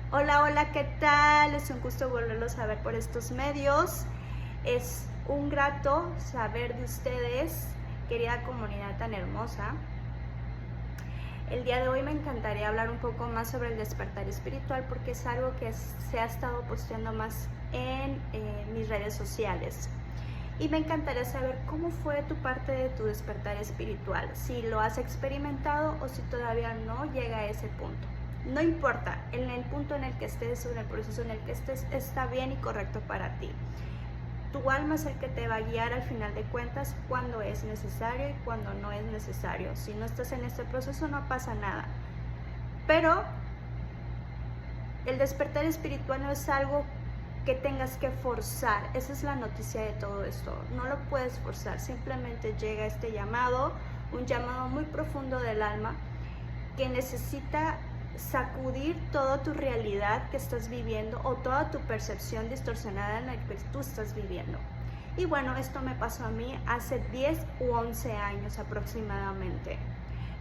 Hola, hola, ¿qué tal? Es un gusto volverlos a ver por estos medios. Es un grato saber de ustedes, querida comunidad tan hermosa. El día de hoy me encantaría hablar un poco más sobre el despertar espiritual porque es algo que se ha estado posteando más en mis redes sociales. Y me encantaría saber cómo fue tu parte de tu despertar espiritual, si lo has experimentado o si todavía no llega a ese punto. No importa, en el punto en el que estés o en el proceso en el que estés, está bien y correcto para ti. Tu alma es el que te va a guiar al final de cuentas cuando es necesario y cuando no es necesario. Si no estás en este proceso no pasa nada. Pero el despertar espiritual no es algo que tengas que forzar. Esa es la noticia de todo esto. No lo puedes forzar, simplemente llega este llamado, un llamado muy profundo del alma que necesita sacudir toda tu realidad que estás viviendo o toda tu percepción distorsionada en la que tú estás viviendo. Y bueno, esto me pasó a mí hace 10 u 11 años aproximadamente,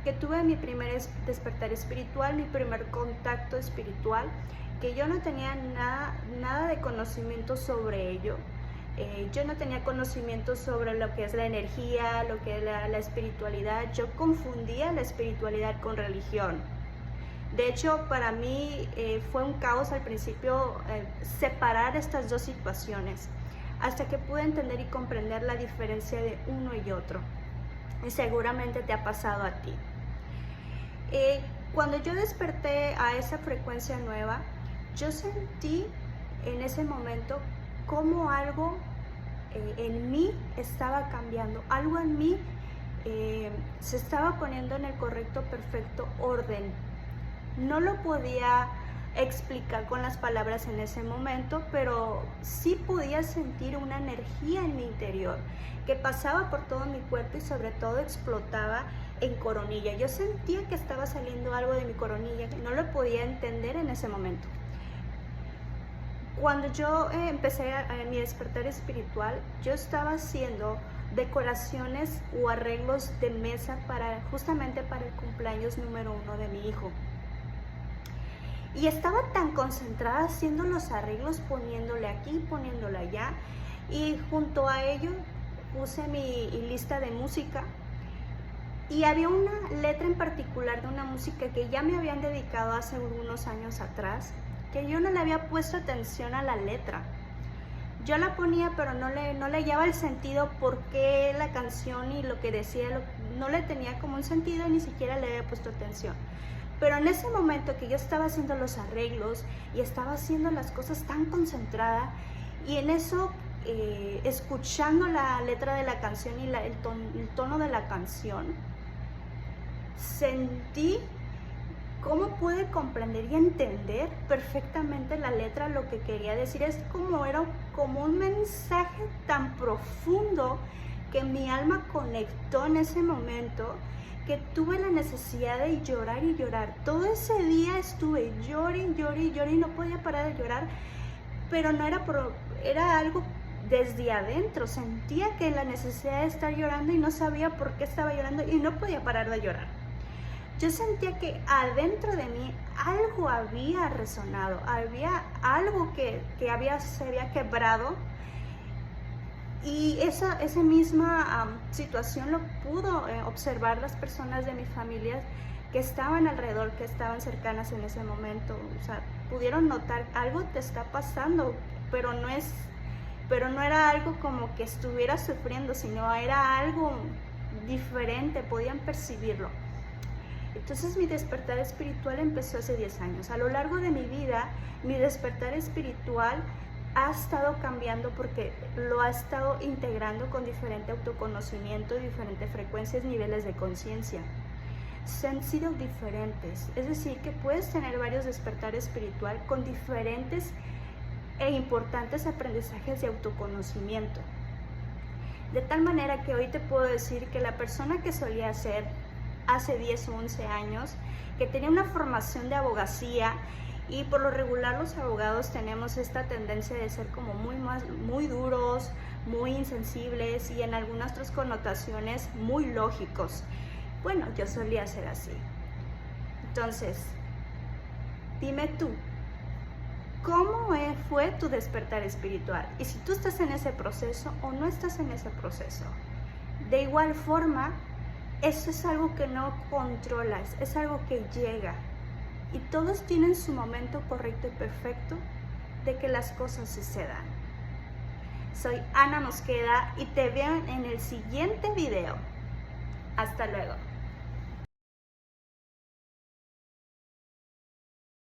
que tuve mi primer despertar espiritual, mi primer contacto espiritual, que yo no tenía nada de conocimiento sobre ello. Yo no tenía conocimiento sobre lo que es la energía, lo que es la espiritualidad. Yo confundía la espiritualidad con religión. De hecho, para mí fue un caos al principio separar estas dos situaciones, hasta que pude entender y comprender la diferencia de uno y otro. Y seguramente te ha pasado a ti. Cuando yo desperté a esa frecuencia nueva, yo sentí en ese momento como algo en mí estaba cambiando, algo en mí se estaba poniendo en el correcto, perfecto orden. No lo podía explicar con las palabras en ese momento, pero sí podía sentir una energía en mi interior que pasaba por todo mi cuerpo y sobre todo explotaba en coronilla. Yo sentía que estaba saliendo algo de mi coronilla, que no lo podía entender en ese momento. Cuando yo empecé a mi despertar espiritual, yo estaba haciendo decoraciones o arreglos de mesa justamente para el cumpleaños número 1 de mi hijo. Y estaba tan concentrada haciendo los arreglos, poniéndole aquí, poniéndole allá. Y junto a ello puse mi lista de música. Y había una letra en particular de una música que ya me habían dedicado hace algunos años atrás, que yo no le había puesto atención a la letra. Yo la ponía, pero no le hallaba el sentido por qué la canción y lo que decía no le tenía como un sentido, ni siquiera le había puesto atención. Pero en ese momento que yo estaba haciendo los arreglos y estaba haciendo las cosas tan concentrada, y en eso escuchando la letra de la canción y el tono de la canción, sentí cómo pude comprender y entender perfectamente la letra, lo que quería decir. Era como un mensaje tan profundo que mi alma conectó en ese momento, que tuve la necesidad de llorar y llorar. Todo ese día estuve lloré y no podía parar de llorar, pero no era algo desde adentro. Sentía que la necesidad de estar llorando y no sabía por qué estaba llorando y no podía parar de llorar. Yo sentía que adentro de mí algo había resonado, había algo que se había quebrado. Y esa misma situación lo pudo observar las personas de mi familia que estaban alrededor, que estaban cercanas en ese momento. O sea, pudieron notar algo te está pasando, pero no era algo como que estuviera sufriendo, sino era algo diferente, podían percibirlo. Entonces mi despertar espiritual empezó hace 10 años. A lo largo de mi vida, mi despertar espiritual ha estado cambiando porque lo ha estado integrando con diferente autoconocimiento, diferentes frecuencias, niveles de conciencia. Han sido diferentes, es decir, que puedes tener varios despertar espiritual con diferentes e importantes aprendizajes de autoconocimiento. De tal manera que hoy te puedo decir que la persona que solía ser hace 10 o 11 años, que tenía una formación de abogacía, y por lo regular los abogados tenemos esta tendencia de ser como muy duros, muy insensibles y en algunas otras connotaciones muy lógicos. Bueno, yo solía ser así. Entonces, dime tú, cómo fue tu despertar espiritual y si tú estás en ese proceso o no estás en ese proceso. De igual forma, eso es algo que no controlas, es algo que llega y todos tienen su momento correcto y perfecto de que las cosas sucedan. Soy Ana Mosqueda y te veo en el siguiente video. Hasta luego.